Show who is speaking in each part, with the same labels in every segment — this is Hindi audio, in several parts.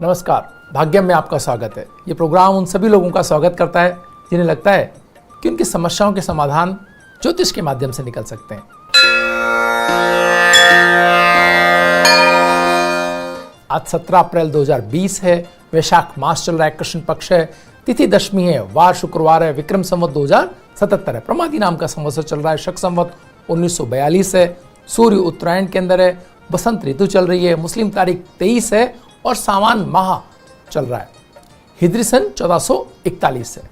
Speaker 1: नमस्कार, भाग्यम में आपका स्वागत है। ये प्रोग्राम उन सभी लोगों का स्वागत करता है जिन्हें लगता है कि उनकी समस्याओं के समाधान ज्योतिष के माध्यम से निकल सकते हैं। आज 17 अप्रैल 2020 है, वैशाख मास चल रहा है, कृष्ण पक्ष है, तिथि दशमी है, वार शुक्रवार है, विक्रम संवत 2077 है, प्रमादी नाम का संवत्सर चल रहा है, शक संवत 1942 है, सूर्य उत्तरायण के अंदर है, बसंत ऋतु चल रही है, मुस्लिम तारीख 23 है और सावन माह चल रहा है। हिजरी सन 1441 है।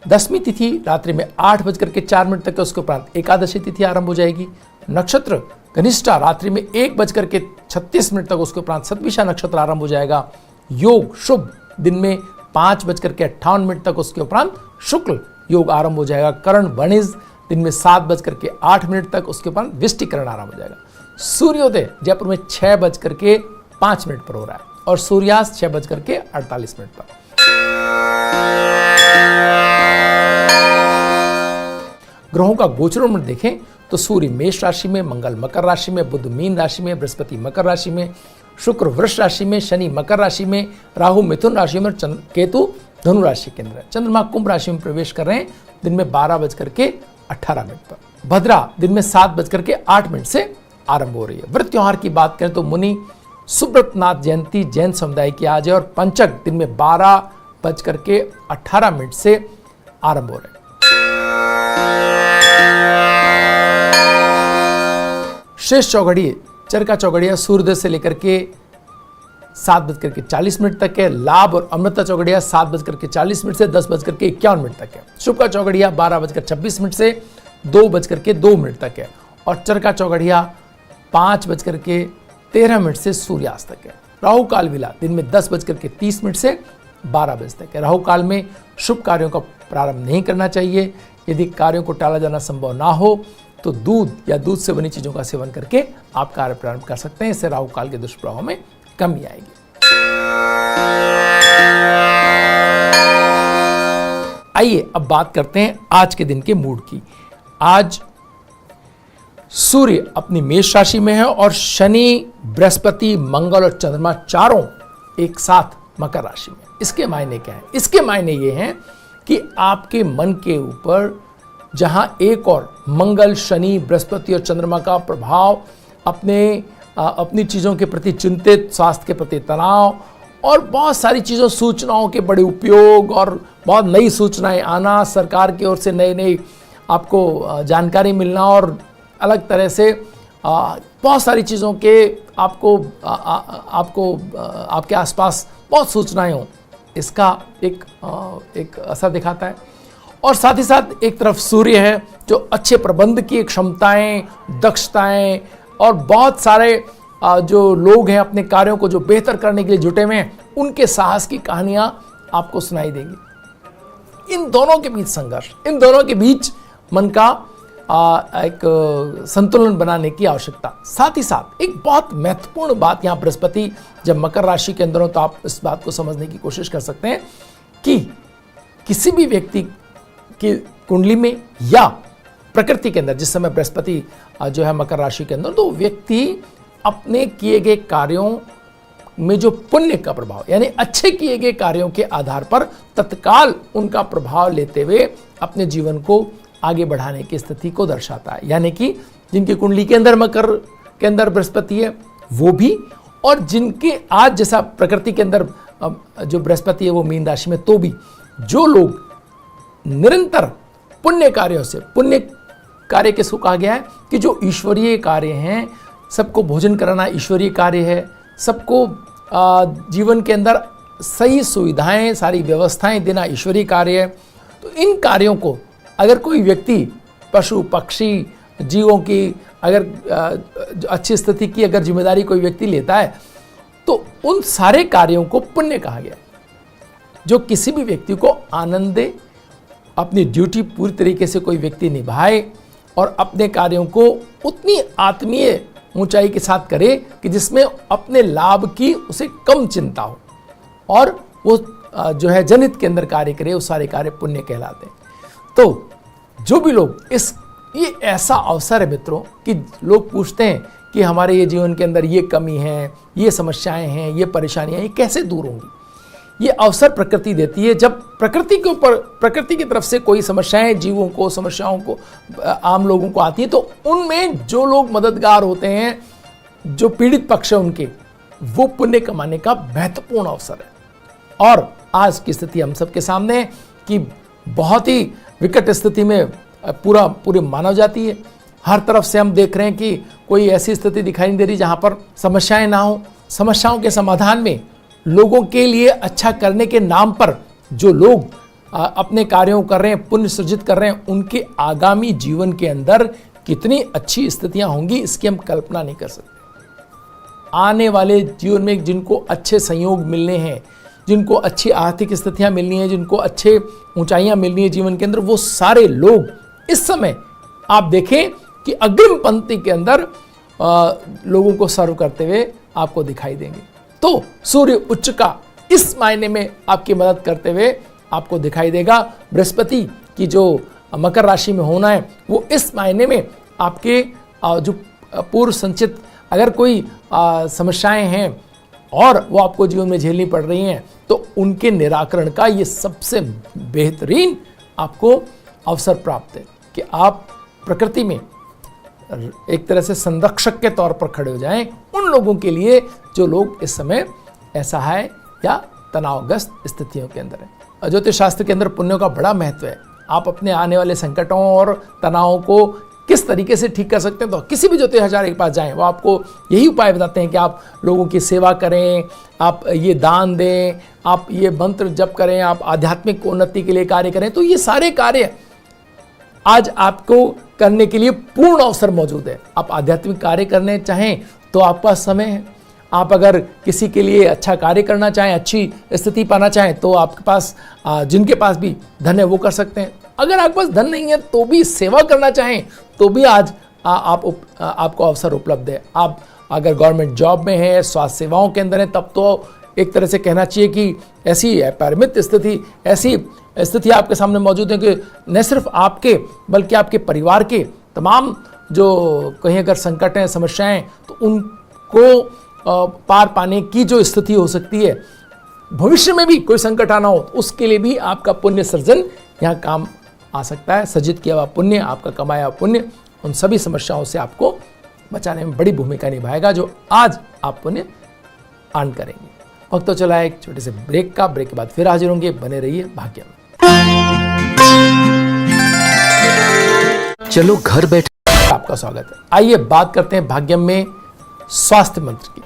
Speaker 1: दसवीं तिथि रात्रि में 8:04 तक है, उसके उपरांत एकादशी तिथि आरंभ हो जाएगी। नक्षत्र घनिष्ठा रात्रि में 1:36 तक, उसके उपरांत सतविशा नक्षत्र आरंभ हो जाएगा। योग शुभ दिन में 5:58 तक, उसके उपरांत शुक्ल योग आरंभ हो जाएगा। करण वणिज दिन में 7:08 तक, उसके उपरांत विष्टिकरण आरंभ हो जाएगा। सूर्योदय जयपुर में 6:05 पर हो रहा है और सूर्यास्त 6:48 पर। ग्रहों का गोचरों में देखें तो सूर्य मेष राशि में, मंगल मकर राशि में, बुध मीन राशि में, बृहस्पति मकर राशि में, शुक्र वृष राशि में, शनि मकर राशि में, राहु मिथुन राशि में, केतु धनु राशि के अंदर है। चंद्रमा कुंभ राशि में प्रवेश कर रहे हैं दिन में 12:18 पर। भद्रा दिन में 7:08 से आरंभ हो रही है। व्रत त्योहार की बात करें तो मुनि सुब्रतनाथ जयंती जैन समुदाय की आज है और पंचक दिन में 12:18 से आरंभ हो रहे हैं। शेष चौघड़ी चरका चौघड़िया सूर्योदय से लेकर के 7:40 तक है। लाभ और अमृता चौघड़िया 7:40 से 10:51 तक है। शुक्का चौघड़िया 12:26 से 2:02 तक है और चरका चौघड़िया 5:13 से सूर्यास्त तक है। राहु काल विला दिन में 10:30 से 12 बजे तक है। राहु काल में शुभ कार्यों का प्रारंभ नहीं करना चाहिए। यदि कार्यों को टाला जाना संभव ना हो तो दूध या दूध से बनी चीजों का सेवन करके आप कार्य प्रारंभ कर सकते हैं। इससे राहु काल के दुष्प्रभाव में कमी आएगी। आइए अब बात करते हैं आज के दिन के मूड की। आज सूर्य अपनी मेष राशि में है और शनि, बृहस्पति, मंगल और चंद्रमा चारों एक साथ मकर राशि में। इसके मायने क्या है? इसके मायने ये हैं कि आपके मन के ऊपर जहां एक और मंगल, शनि, बृहस्पति और चंद्रमा का प्रभाव अपनी चीजों के प्रति चिंतित, स्वास्थ्य के प्रति तनाव और बहुत सारी चीजों, सूचनाओं के बड़े उपयोग और बहुत नई सूचनाएं आना, सरकार की ओर से नई आपको जानकारी मिलना और अलग तरह से बहुत सारी चीज़ों के आपको आपके आसपास बहुत सूचनाएं हों, इसका एक असर दिखाता है। और साथ ही साथ एक तरफ सूर्य है जो अच्छे प्रबंध की क्षमताएं, दक्षताएं और बहुत सारे जो लोग हैं अपने कार्यों को जो बेहतर करने के लिए जुटे हुए हैं, उनके साहस की कहानियां आपको सुनाई देंगी। इन दोनों के बीच संघर्ष, इन दोनों के बीच मन का एक संतुलन बनाने की आवश्यकता। साथ ही साथ एक बहुत महत्वपूर्ण बात, यहाँ बृहस्पति जब मकर राशि के अंदर हो तो आप इस बात को समझने की कोशिश कर सकते हैं कि किसी भी व्यक्ति की कुंडली में या प्रकृति के अंदर जिस समय बृहस्पति जो है मकर राशि के अंदर, तो व्यक्ति अपने किए गए कार्यों में जो पुण्य का प्रभाव यानी अच्छे किए गए कार्यों के आधार पर तत्काल उनका प्रभाव लेते हुए अपने जीवन को आगे बढ़ाने की स्थिति को दर्शाता है। यानी कि जिनकी कुंडली के अंदर मकर के अंदर बृहस्पति है वो भी, और जिनके आज जैसा प्रकृति के अंदर जो बृहस्पति है वो मीन राशि में, तो भी जो लोग निरंतर पुण्य कार्यों से, पुण्य कार्य किसको कहा गया है कि जो ईश्वरीय कार्य हैं, सबको भोजन कराना ईश्वरीय कार्य है, सबको जीवन के अंदर सही सुविधाएं, सारी व्यवस्थाएं देना ईश्वरीय कार्य है। तो इन कार्यों को अगर कोई व्यक्ति पशु पक्षी जीवों की अगर अच्छी स्थिति की अगर जिम्मेदारी कोई व्यक्ति लेता है तो उन सारे कार्यों को पुण्य कहा गया। जो किसी भी व्यक्ति को आनंद दे, अपनी ड्यूटी पूरी तरीके से कोई व्यक्ति निभाए और अपने कार्यों को उतनी आत्मीय ऊंचाई के साथ करे कि जिसमें अपने लाभ की उसे कम चिंता हो और वो जो है जनहित के अंदर कार्य करे, वो सारे कार्य पुण्य कहलाते हैं। तो जो भी लोग ये ऐसा अवसर है मित्रों कि लोग पूछते हैं कि हमारे ये जीवन के अंदर ये कमी है, ये समस्याएं हैं, ये परेशानियां, ये कैसे दूर होंगी। ये अवसर प्रकृति देती है। जब प्रकृति के ऊपर, प्रकृति की तरफ से कोई समस्याएं जीवों को, समस्याओं को, आम लोगों को आती है, तो उनमें जो लोग मददगार होते हैं, जो पीड़ित पक्ष है उनके, वो पुण्य कमाने का महत्वपूर्ण अवसर है। और आज की स्थिति हम सबके सामने है कि बहुत ही विकट स्थिति में पूरी मानव जाती है। हर तरफ से हम देख रहे हैं कि कोई ऐसी स्थिति दिखाई नहीं दे रही जहां पर समस्याएं ना हो। समस्याओं के समाधान में लोगों के लिए अच्छा करने के नाम पर जो लोग अपने कार्यों कर रहे हैं, पुण्य सृजित कर रहे हैं, उनके आगामी जीवन के अंदर कितनी अच्छी स्थितियां होंगी, इसकी हम कल्पना नहीं कर सकते। आने वाले जीवन में जिनको अच्छे संयोग मिलने हैं, जिनको अच्छी आर्थिक स्थितियां मिलनी है, जिनको अच्छे ऊंचाइयां मिलनी है जीवन के अंदर, वो सारे लोग इस समय आप देखें कि अग्रिम पंक्ति के अंदर लोगों को सर्व करते हुए आपको दिखाई देंगे। तो सूर्य उच्च का इस मायने में आपकी मदद करते हुए आपको दिखाई देगा। बृहस्पति की जो मकर राशि में होना है, वो इस मायने में आपके जो पूर्व संचित अगर कोई समस्याएं हैं और वो आपको जीवन में झेलनी पड़ रही हैं, तो उनके निराकरण का ये सबसे बेहतरीन आपको अवसर प्राप्त है कि आप प्रकृति में एक तरह से संरक्षक के तौर पर खड़े हो जाएं उन लोगों के लिए जो लोग इस समय असहाय या तनावग्रस्त स्थितियों के अंदर हैं। ज्योतिष शास्त्र के अंदर पुण्यों का बड़ा महत्व है। आप अपने आने वाले संकटों और तनावों को किस तरीके से ठीक कर सकते हैं, तो किसी भी ज्योतिषाचार्य के पास जाएं, वो आपको यही उपाय बताते हैं कि आप लोगों की सेवा करें, आप ये दान दें, आप ये मंत्र जप करें, आप आध्यात्मिक उन्नति के लिए कार्य करें। तो ये सारे कार्य आज आपको करने के लिए पूर्ण अवसर मौजूद है। आप आध्यात्मिक कार्य करने चाहें तो आपके पास समय है। आप अगर किसी के लिए अच्छा कार्य करना चाहें, अच्छी स्थिति पाना चाहें, तो आपके पास जिनके पास भी धन है वो कर सकते हैं। अगर आपके पास धन नहीं है तो भी सेवा करना चाहें तो भी आज आपको अवसर उपलब्ध है। आप अगर गवर्नमेंट जॉब में हैं, स्वास्थ्य सेवाओं के अंदर हैं, तब तो एक तरह से कहना चाहिए कि ऐसी परिमित स्थिति, ऐसी स्थिति आपके सामने मौजूद है कि न सिर्फ आपके बल्कि आपके परिवार के तमाम जो कहीं अगर संकट हैं, समस्याएं, तो उनको पार पाने की जो स्थिति हो सकती है, भविष्य में भी कोई संकट आना हो तो उसके लिए भी आपका पुण्य सर्जन यहाँ काम आ सकता है। सृजित किया हुआ पुण्य, आपका कमाया हुआ पुण्य उन सभी समस्याओं से आपको बचाने में बड़ी भूमिका निभाएगा जो आज आप पुण्य अर्न करेंगे। वक्त तो चला है एक छोटे से ब्रेक का। ब्रेक के बाद फिर हाजिर होंगे, बने रहिए भाग्य में।
Speaker 2: चलो घर बैठे
Speaker 1: आपका स्वागत है। आइए बात करते हैं भाग्यम में स्वास्थ्य मंत्र की।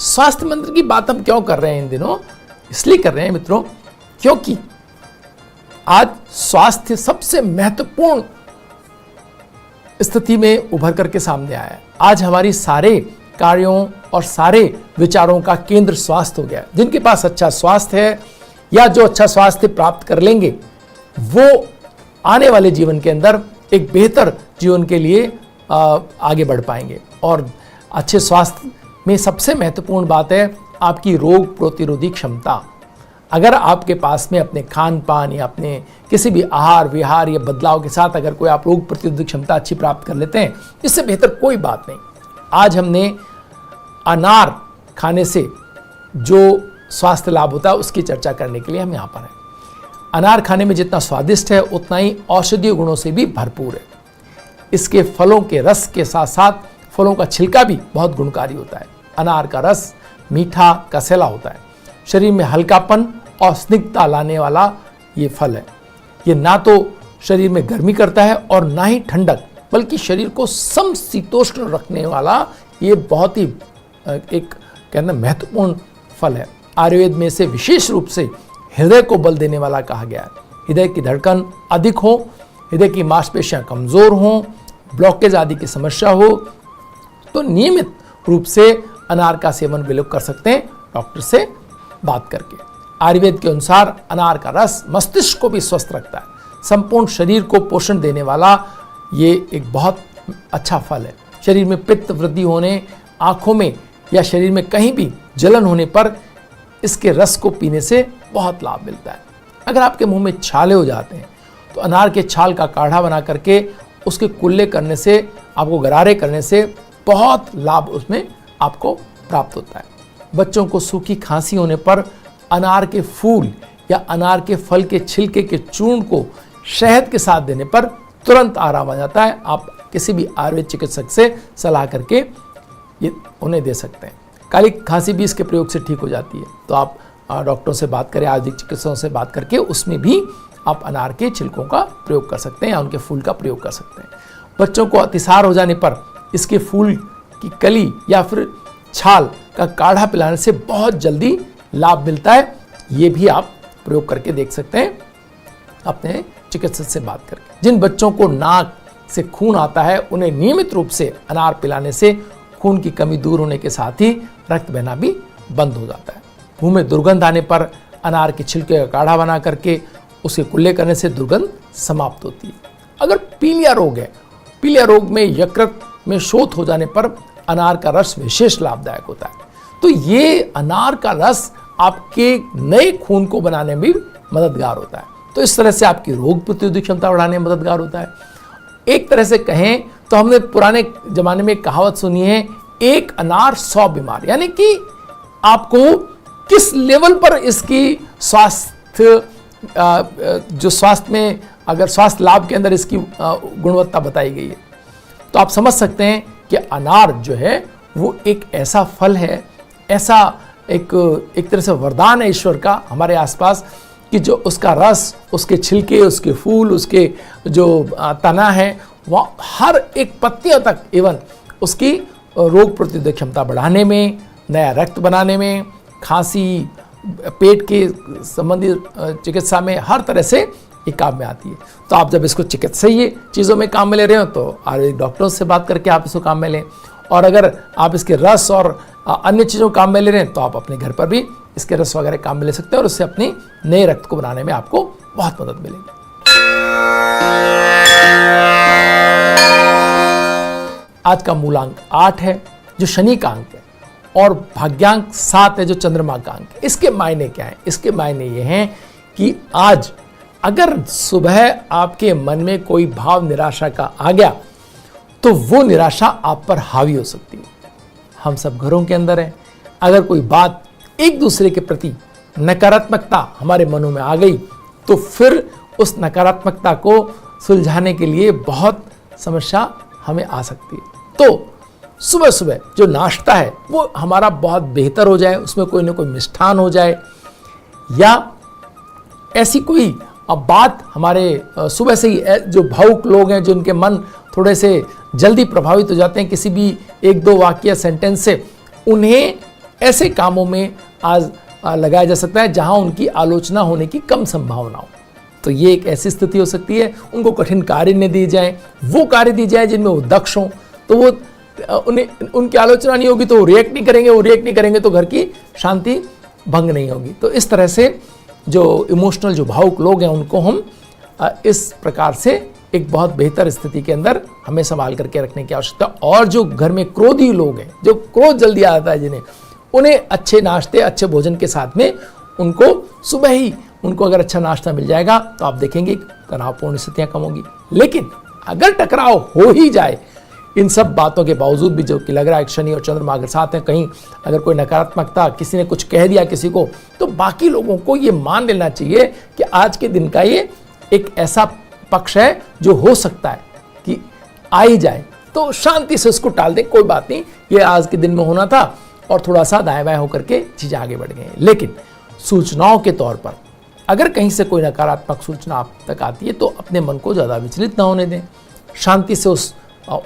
Speaker 1: स्वास्थ्य मंत्र की बात हम क्यों कर रहे हैं इन दिनों? इसलिए कर रहे हैं मित्रों क्योंकि आज स्वास्थ्य सबसे महत्वपूर्ण स्थिति में उभर करके सामने आया है। आज हमारी सारे कार्यों और सारे विचारों का केंद्र स्वास्थ्य हो गया है। जिनके पास अच्छा स्वास्थ्य है या जो अच्छा स्वास्थ्य प्राप्त कर लेंगे, वो आने वाले जीवन के अंदर एक बेहतर जीवन के लिए आगे बढ़ पाएंगे। और अच्छे स्वास्थ्य में सबसे महत्वपूर्ण बात है आपकी रोग प्रतिरोधी क्षमता। अगर आपके पास में अपने खान पान या अपने किसी भी आहार विहार या बदलाव के साथ अगर कोई आप रोग प्रतिरोधी क्षमता अच्छी प्राप्त कर लेते हैं, इससे बेहतर कोई बात नहीं। आज हमने अनार खाने से जो स्वास्थ्य लाभ होता है उसकी चर्चा करने के लिए हम यहाँ पर हैं। अनार खाने में जितना स्वादिष्ट है उतना ही औषधीय गुणों से भी भरपूर है। इसके फलों के रस के साथ साथ फलों का छिलका भी बहुत गुणकारी होता है। अनार का रस मीठा कसैला होता है। शरीर में हल्कापन और स्निग्धता लाने वाला ये फल है। ये ना तो शरीर में गर्मी करता है और ना ही ठंडक, बल्कि शरीर को समशीतोष्ण रखने वाला ये बहुत ही एक कहना महत्वपूर्ण फल है। आयुर्वेद में इसे विशेष रूप से हृदय को बल देने वाला कहा गया है। हृदय की धड़कन अधिक हो, हृदय की मांसपेशियां कमजोर हों, ब्लॉकेज आदि की समस्या हो, तो नियमित रूप से अनार का सेवन वे लोग कर सकते हैं डॉक्टर से बात करके। आयुर्वेद के अनुसार अनार का रस मस्तिष्क को भी स्वस्थ रखता है। संपूर्ण शरीर को पोषण देने वाला ये एक बहुत अच्छा फल है। शरीर में पित्त वृद्धि होने, आंखों में या शरीर में कहीं भी जलन होने पर इसके रस को पीने से बहुत लाभ मिलता है। अगर आपके मुंह में छाले हो जाते हैं तो अनार के छाल का काढ़ा बना करके उसके कुल्ले करने से, आपको गरारे करने से बहुत लाभ उसमें आपको प्राप्त होता है। बच्चों को सूखी खांसी होने पर अनार के फूल या अनार के फल के छिलके के चूर्ण को शहद के साथ देने पर तुरंत आराम आ जाता है। आप किसी भी आयुर्वेद चिकित्सक से सलाह करके ये उन्हें दे सकते हैं। काली खांसी भी इसके प्रयोग से ठीक हो जाती है। तो आप डॉक्टरों से बात करें, आयुर्वेदिक चिकित्सकों से बात करके उसमें भी आप अनार के छिलकों का प्रयोग कर सकते हैं या उनके फूल का प्रयोग कर सकते हैं। बच्चों को अतिसार हो जाने पर इसके फूल की कली या फिर छाल का काढ़ा पिलाने से बहुत जल्दी लाभ मिलता है। ये भी आप प्रयोग करके देख सकते हैं अपने चिकित्सक से बात करके। जिन बच्चों को नाक से खून आता है उन्हें नियमित रूप से अनार पिलाने से खून की कमी दूर होने के साथ ही रक्त बहना भी बंद हो जाता है। मुंह में दुर्गंध आने पर अनार के छिलके का काढ़ा बना करके उसे कुल्ले करने से दुर्गंध समाप्त होती है। अगर पीलिया रोग है, पीलिया रोग में यकृत में शोथ हो जाने पर अनार का रस विशेष लाभदायक होता है। तो ये अनार का रस आपके नए खून को बनाने में भी मददगार होता है। तो इस तरह से आपकी रोग प्रतिरोधक क्षमता बढ़ाने में मददगार होता है। एक तरह से कहें तो हमने पुराने जमाने में एक कहावत सुनी है, एक अनार 100 बीमार, यानी कि आपको किस लेवल पर इसकी स्वास्थ्य जो स्वास्थ्य में, अगर स्वास्थ्य लाभ के अंदर इसकी गुणवत्ता बताई गई है, तो आप समझ सकते हैं कि अनार जो है वो एक ऐसा फल है, ऐसा एक तरह से वरदान है ईश्वर का हमारे आसपास, कि जो उसका रस, उसके छिलके, उसके फूल, उसके जो तना है, वह हर एक पत्तियों तक इवन उसकी रोग प्रतिरोधक क्षमता बढ़ाने में, नया रक्त बनाने में, खांसी, पेट के संबंधित चिकित्सा में हर तरह से ये काम में आती है। तो आप जब इसको चिकित्सीय चीज़ों में काम में ले रहे हो तो आयुर्वेदिक डॉक्टरों से बात करके आप इसको काम में लें, और अगर आप इसके रस और अन्य चीज़ों काम में ले रहे हैं तो आप अपने घर पर भी इसके रस वगैरह काम में ले सकते हैं और उससे अपने नए रक्त को बनाने में आपको बहुत मदद मिलेगी। आज का मूलांक 8 है जो शनि का अंक है, और भाग्यांक 7 है जो चंद्रमा का अंक है। इसके मायने क्या है? इसके मायने ये हैं कि आज अगर सुबह आपके मन में कोई भाव निराशा का आ गया तो वो निराशा आप पर हावी हो सकती है। हम सब घरों के अंदर हैं, अगर कोई बात एक दूसरे के प्रति नकारात्मकता हमारे मनों में आ गई तो फिर उस नकारात्मकता को सुलझाने के लिए बहुत समस्या हमें आ सकती है। तो सुबह सुबह जो नाश्ता है वो हमारा बहुत बेहतर हो जाए, उसमें कोई ना कोई मिष्ठान हो जाए, या ऐसी कोई बात हमारे सुबह से ही, जो भावुक लोग हैं, जिनके मन थोड़े से जल्दी प्रभावित हो जाते हैं किसी भी 1-2 वाक्य सेंटेंस से, उन्हें ऐसे कामों में आज लगाया जा सकता है जहां उनकी आलोचना होने की कम संभावना हो। तो ये एक ऐसी स्थिति हो सकती है, उनको कठिन कार्य न दिए जाए, वो कार्य दिए जाए जिनमें वो दक्ष हों, तो वो उन्हें, उनकी आलोचना नहीं होगी तो वो रिएक्ट नहीं करेंगे, वो रिएक्ट नहीं करेंगे तो घर की शांति भंग नहीं होगी। तो इस तरह से जो इमोशनल, जो भावुक लोग हैं, उनको हम इस प्रकार से एक बहुत बेहतर स्थिति के अंदर हमें संभाल करके रखने की आवश्यकता। और जो घर में क्रोधी लोग हैं, जो क्रोध जल्दी आ जाता है जिन्हें, उन्हें अच्छे नाश्ते, अच्छे भोजन के साथ में उनको सुबह ही उनको अगर अच्छा नाश्ता मिल जाएगा तो आप देखेंगे तनावपूर्ण स्थितियां कम होगी। लेकिन अगर टकराव हो ही जाए इन सब बातों के बावजूद भी, जो कि लग रहा है शनि और चंद्रमा अगर साथ हैं, कहीं अगर कोई नकारात्मकता, किसी ने कुछ कह दिया किसी को, तो बाकी लोगों को ये मान लेना चाहिए कि आज के दिन का ये एक ऐसा पक्ष है जो हो सकता है कि आ ही जाए, तो शांति से उसको टाल दें, कोई बात नहीं, ये आज के दिन में होना था, और थोड़ा सा दाएं बाएं होकर के चीजें आगे बढ़ गई। लेकिन सूचनाओं के तौर पर अगर कहीं से कोई नकारात्मक सूचना आप तक आती है तो अपने मन को ज़्यादा विचलित ना होने दें, शांति से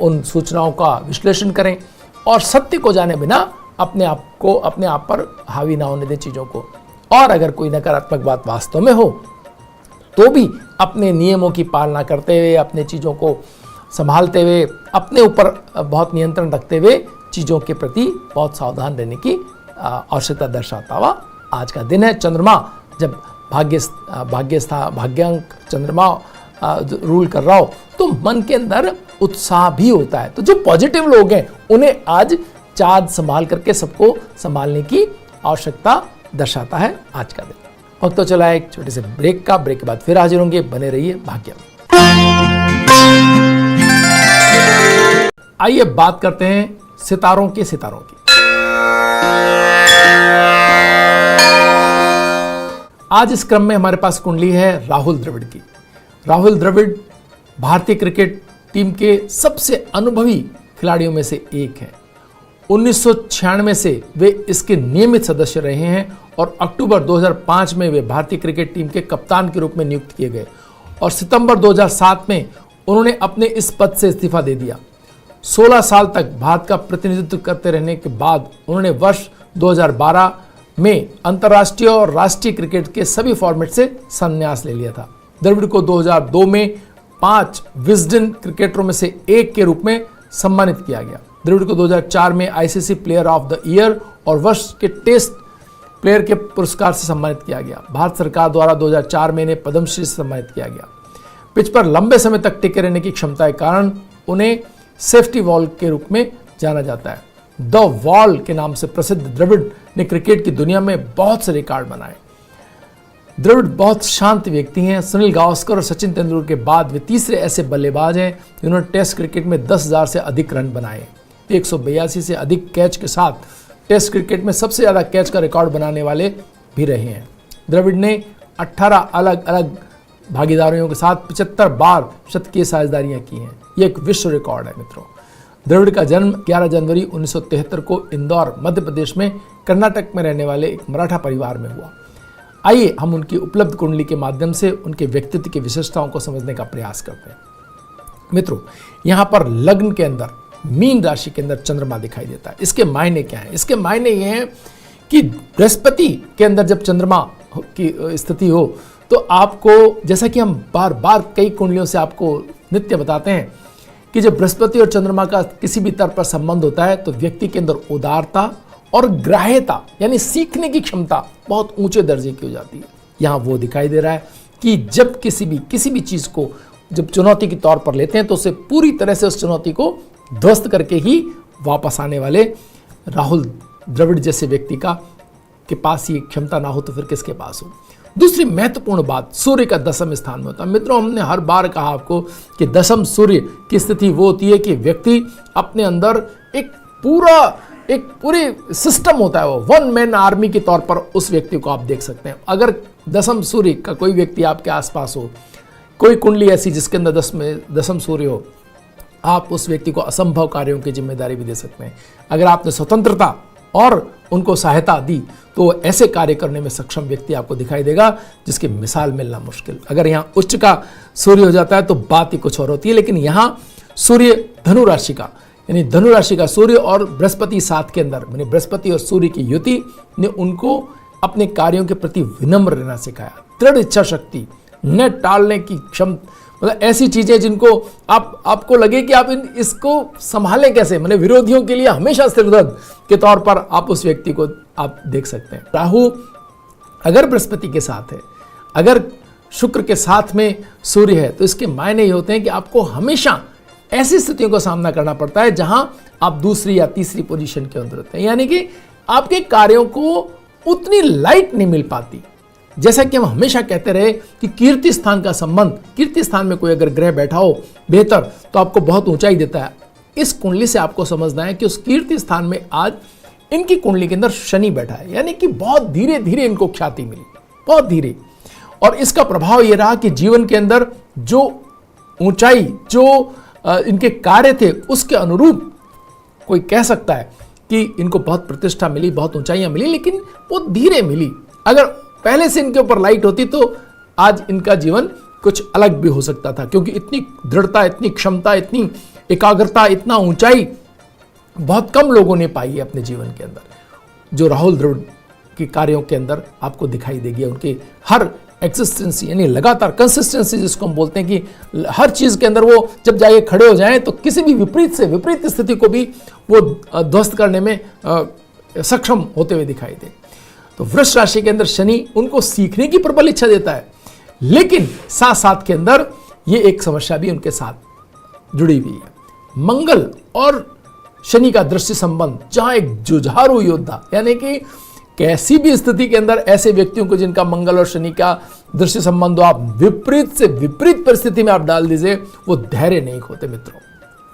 Speaker 1: उन सूचनाओं का विश्लेषण करें और सत्य को जाने बिना अपने आप पर हावी ना होने दें चीज़ों को। और अगर कोई नकारात्मक बात वास्तव में हो तो भी अपने नियमों की पालना करते हुए, अपने चीज़ों को संभालते हुए, अपने ऊपर बहुत नियंत्रण रखते हुए चीज़ों के प्रति बहुत सावधान रहने की आवश्यकता दर्शाता हुआ आज का दिन है। चंद्रमा जब भाग्यांक चंद्रमा रूल कर रहा हो तो मन के अंदर उत्साह भी होता है। तो जो पॉजिटिव लोग हैं उन्हें आज चार्ज संभाल करके सबको संभालने की आवश्यकता दर्शाता है आज का दिन। वक्त तो चला एक छोटे से ब्रेक का। ब्रेक के बाद फिर हाजिर होंगे, बने रहिए भाग्य में। आइए बात करते हैं सितारों की। आज इस क्रम में हमारे पास कुंडली है राहुल द्रविड़ की। राहुल द्रविड़ भारतीय क्रिकेट टीम के सबसे अनुभवी खिलाड़ियों में से एक हैं। 1996 से वे इसके नियमित सदस्य रहे हैं और अक्टूबर 2005 में वे भारतीय क्रिकेट टीम के कप्तान के रूप में नियुक्त किए गए और सितंबर 2007 में उन्होंने अपने इस पद से इस्तीफा दे दिया। 16 साल तक भारत का प्रतिनिधित्व करते रहने के बाद उन्होंने वर्ष 2012 में अंतर्राष्ट्रीय और राष्ट्रीय क्रिकेट के सभी फॉर्मेट से संन्यास ले लिया था। द्रविड़ को 2002 में 5 विजडन क्रिकेटरों में से एक के रूप में सम्मानित किया गया। द्रविड़ को 2004 में ICC player of the year और वर्ष के टेस्ट प्लेयर के पुरस्कार से सम्मानित किया गया। भारत सरकार द्वारा 2004 में इन्हें पद्मश्री से सम्मानित किया गया। पिच पर लंबे समय तक टिके रहने की क्षमता के कारण उन्हें सेफ्टी वॉल के रूप में जाना जाता है। द वॉल के नाम से प्रसिद्ध द्रविड़ ने क्रिकेट की दुनिया में बहुत से रिकॉर्ड बनाए। द्रविड़ बहुत शांत व्यक्ति हैं। सुनील गावस्कर और सचिन तेंदुलकर के बाद वे तीसरे ऐसे बल्लेबाज हैं जिन्होंने टेस्ट क्रिकेट में 10,000 से अधिक रन बनाए। 182 से अधिक कैच के साथ टेस्ट क्रिकेट में सबसे ज्यादा कैच का रिकॉर्ड बनाने वाले भी रहे हैं। द्रविड़ ने 18 अलग अलग भागीदारों के साथ 75 बार शतकीय साझेदारियां की हैं। यह एक विश्व रिकॉर्ड है मित्रों। द्रविड़ का जन्म 11 जनवरी 1973 को इंदौर मध्य प्रदेश में कर्नाटक में रहने वाले एक मराठा परिवार में हुआ। आइए हम उनकी उपलब्ध कुंडली के माध्यम से उनके व्यक्तित्व की विशेषताओं को समझने का प्रयास करते हैं। मित्रों, यहाँ पर लग्न के अंदर मीन राशि के अंदर चंद्रमा दिखाई देता है। इसके मायने क्या है? इसके मायने ये हैं कि बृहस्पति के अंदर जब चंद्रमा की स्थिति हो तो आपको, जैसा कि हम बार बार कई कुंडलियों से आपको नित्य बताते हैं कि जब बृहस्पति और चंद्रमा का किसी भी तरह पर संबंध होता है तो व्यक्ति के अंदर उदारता और ग्राह्यता यानी सीखने की क्षमता बहुत ऊंचे दर्जे की हो जाती है। यहाँ वो दिखाई दे रहा है कि जब किसी भी चीज को जब चुनौती के तौर पर लेते हैं तो उसे पूरी तरह से उस चुनौती को ध्वस्त करके ही वापस आने वाले राहुल द्रविड़ जैसे व्यक्ति के पास ये क्षमता ना हो तो फिर किसके पास हो। दूसरी महत्वपूर्ण बात, सूर्य का दशम स्थान में होता है। मित्रों, हमने हर बार कहा आपको कि दशम सूर्य की स्थिति वो होती है कि व्यक्ति अपने अंदर एक पूरी सिस्टम होता है, वो वन मैन आर्मी के तौर पर उस व्यक्ति को आप देख सकते हैं। अगर दशम सूर्य का कोई व्यक्ति आपके आसपास हो, कोई कुंडली ऐसी जिसके अंदर दशम सूर्य हो, आप उस व्यक्ति को असंभव कार्यों की जिम्मेदारी भी दे सकते हैं। अगर आपने स्वतंत्रता और उनको सहायता दी तो ऐसे कार्य करने में सक्षम व्यक्ति आपको दिखाई देगा जिसकी मिसाल मिलना मुश्किल। अगर यहाँ उच्च का सूर्य हो जाता है तो बात ही कुछ और होती है, लेकिन यहाँ सूर्य धनु राशि का, यानी धनु राशि का सूर्य और बृहस्पति साथ के अंदर, यानी बृहस्पति और सूर्य की युति ने उनको अपने कार्यों के प्रति विनम्र रहना सिखाया। दृढ़ इच्छा शक्ति, न टालने की क्षमता, मतलब ऐसी चीजें जिनको आपको लगे कि आप इसको संभालें कैसे, मतलब विरोधियों के लिए हमेशा सिरदर्द के तौर पर आप उस व्यक्ति को आप देख सकते हैं। राहु अगर बृहस्पति के साथ है, अगर शुक्र के साथ में सूर्य है, तो इसके मायने ये होते हैं कि आपको हमेशा ऐसी स्थितियों का सामना करना पड़ता है जहां आप दूसरी या तीसरी पोजीशन के अंदर होते हैं, यानी कि आपके कार्यों को उतनी लाइट नहीं मिल पाती। जैसा कि हम हमेशा कहते रहे कि कीर्ति स्थान का संबंध, कीर्ति स्थान में कोई अगर ग्रह बैठा हो बेहतर तो आपको बहुत ऊंचाई देता है। इस कुंडली से आपको समझना है कि उस कीर्ति स्थान में आज इनकी कुंडली के अंदर शनि बैठा है, यानी कि बहुत धीरे धीरे इनको ख्याति मिली, बहुत धीरे। और इसका प्रभाव यह रहा कि जीवन के अंदर जो ऊंचाई, जो इनके कार्य थे उसके अनुरूप कोई कह सकता है कि इनको बहुत प्रतिष्ठा मिली, बहुत ऊंचाइयां मिली, लेकिन वो धीरे मिली। अगर पहले से इनके ऊपर लाइट होती तो आज इनका जीवन कुछ अलग भी हो सकता था, क्योंकि इतनी दृढ़ता, इतनी क्षमता, इतनी एकाग्रता, इतना ऊंचाई बहुत कम लोगों ने पाई है अपने जीवन के अंदर, जो राहुल द्रविड़ के कार्यों के अंदर आपको दिखाई देगी। उनकी हर एक्सिस्टेंसी यानी लगातार कंसिस्टेंसी जिसको हम बोलते हैं कि हर चीज के अंदर वो जब जाके खड़े हो जाएं तो किसी भी विपरीत स्थिति को भी वो ध्वस्त करने में सक्षम होते हुए दिखाई दे। तो वृष राशि के अंदर शनि उनको सीखने की प्रबल इच्छा देता है, लेकिन साथ साथ के अंदर ये एक समस्या भी उनके साथ जुड़ी हुई है। मंगल और शनि का दृष्टि संबंध, जहां एक जुझारू योद्धा यानी कि कैसी भी स्थिति के अंदर ऐसे व्यक्तियों को जिनका मंगल और शनि का दृष्टि संबंध हो, आप विपरीत से विपरीत परिस्थिति में आप डाल दीजिए, वो धैर्य नहीं खोते मित्रों।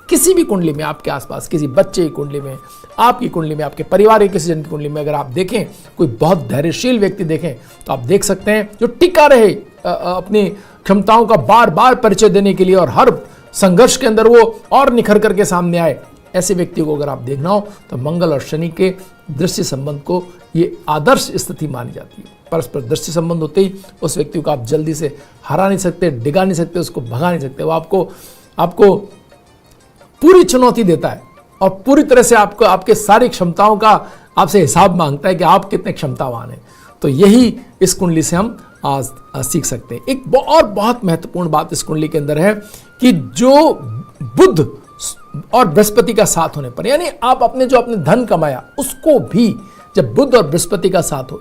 Speaker 1: किसी भी कुंडली में, आपके आसपास किसी बच्चे की कुंडली में, आपकी कुंडली में, आपके परिवार के किसी जन की कुंडली में अगर आप देखें कोई बहुत धैर्यशील व्यक्ति देखें, तो आप देख सकते हैं जो टिका रहे अपनी क्षमताओं का बार बार परिचय देने के लिए और हर संघर्ष के अंदर वो और निखर करके सामने आए, ऐसे व्यक्ति को अगर आप देखना हो तो मंगल और शनि के दृष्टि संबंध को ये आदर्श स्थिति मानी जाती है। परस्पर दृष्टि संबंध होते ही उस व्यक्ति को आप जल्दी से हरा नहीं सकते, डिगा नहीं सकते, उसको भगा नहीं सकते। वो आपको पूरी चुनौती देता है और पूरी तरह से आपको आपके सारी क्षमताओं का आपसे हिसाब मांगता है कि आप कितने क्षमतावान हैं। तो यही इस कुंडली से हम आज सीख सकते हैं। एक और बहुत महत्वपूर्ण बात इस कुंडली के अंदर है कि जो बुध और बृहस्पति का साथ होने पर, यानी आप अपने जो अपने धन कमाया उसको भी जब बुध और बृहस्पति का साथ हो,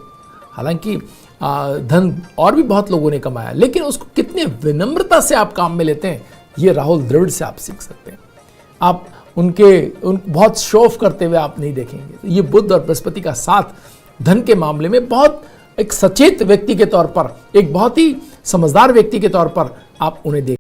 Speaker 1: हालांकि धन और भी बहुत लोगों ने कमाया, लेकिन उसको कितने विनम्रता से आप काम में लेते हैं, ये राहुल द्रविड़ से आप सीख सकते हैं। आप बहुत शो ऑफ करते हुए आप नहीं देखेंगे। ये बुध और बृहस्पति का साथ धन के मामले में बहुत एक सचेत व्यक्ति के तौर पर, एक बहुत ही समझदार व्यक्ति के तौर पर आप उन्हें देखें।